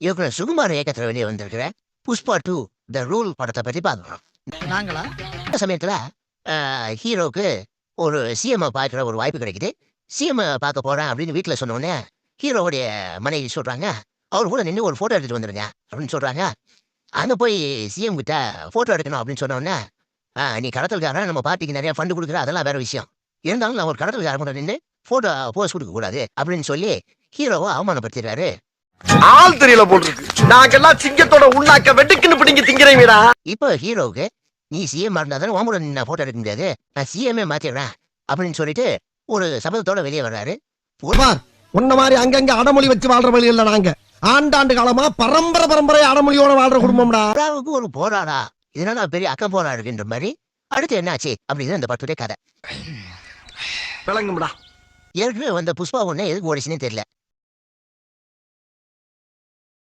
இயக்குனர் சுகுமார் இயக்கத்துல வெளியே வந்திருக்கிற புஷ்பா 2 த ரூல் படத்தை பத்தி பார்க்கணும். நாங்களா? இந்த சமயத்துல ஹீரோக்கு ஒரு சிஎம் பார்க்குற ஒரு வாய்ப்பு கிடைக்குது. சிஎம் பார்க்க போறேன் அப்படின்னு வீட்டுல சொன்ன உடனே ஹீரோவுடைய மனைவி சொல்றாங்க, அவர் கூட நின்று ஒரு போட்டோ எடுத்துட்டு வந்துருங்க அப்படின்னு சொல்றாங்க. அங்க போய் சிஎம் கிட்ட போட்டோ எடுக்கணும் அப்படின்னு சொன்ன உடனே நீ கடத்தல்காரன், நம்ம பார்ட்டிக்கு நிறைய ஃபண்டு கொடுக்குற, அதெல்லாம் வேற விஷயம். இருந்தாலும் நான் ஒரு கடத்தல்காரன் கூட நின்று போட்டோ போஸ் கொடுக்க கூடாது அப்படின்னு சொல்லி ஹீரோவை அவமானப்படுத்திடுறாரு. ஆள் தெரியல போட்டுருக்கு. நாங்கெல்லாம் சிங்கத்தோட உண்ணாக்க வெட்டுக்குன்னு பிடிங்க திங்கிறீங்கடா. இப்போ ஹீரோவுக்கு நீ சிஎம் இருந்தா தானே உன் கூட நான் போட்டோ எடுக்க முடியாது, நான் சிஎம்ஏ மாத்திடுறேன் அப்படின்னு சொல்லிட்டு ஒரு சபதத்தோட வெளியே வர்றாரு. உன்ன மாதிரி அங்கங்க அடமொழி வச்சு வாழ்ற வழி இல்ல. நாங்க ஆண்டாண்டு காலமா பரம்பரை அடமொழியோட வாழ்ற குடும்பம்டா. புறாவுக்கு ஒரு போராடா, இதனால பெரிய அக்கம் போரா இருக்குன்ற மாதிரி. அடுத்து என்னாச்சு அப்படின்னு அந்த படத்துடைய கதை. விளங்கும்டா. ஏற்கனவே வந்த புஷ்பா ஒண்ணு எதுக்கு ஓடிச்சுன்னு தெரியல.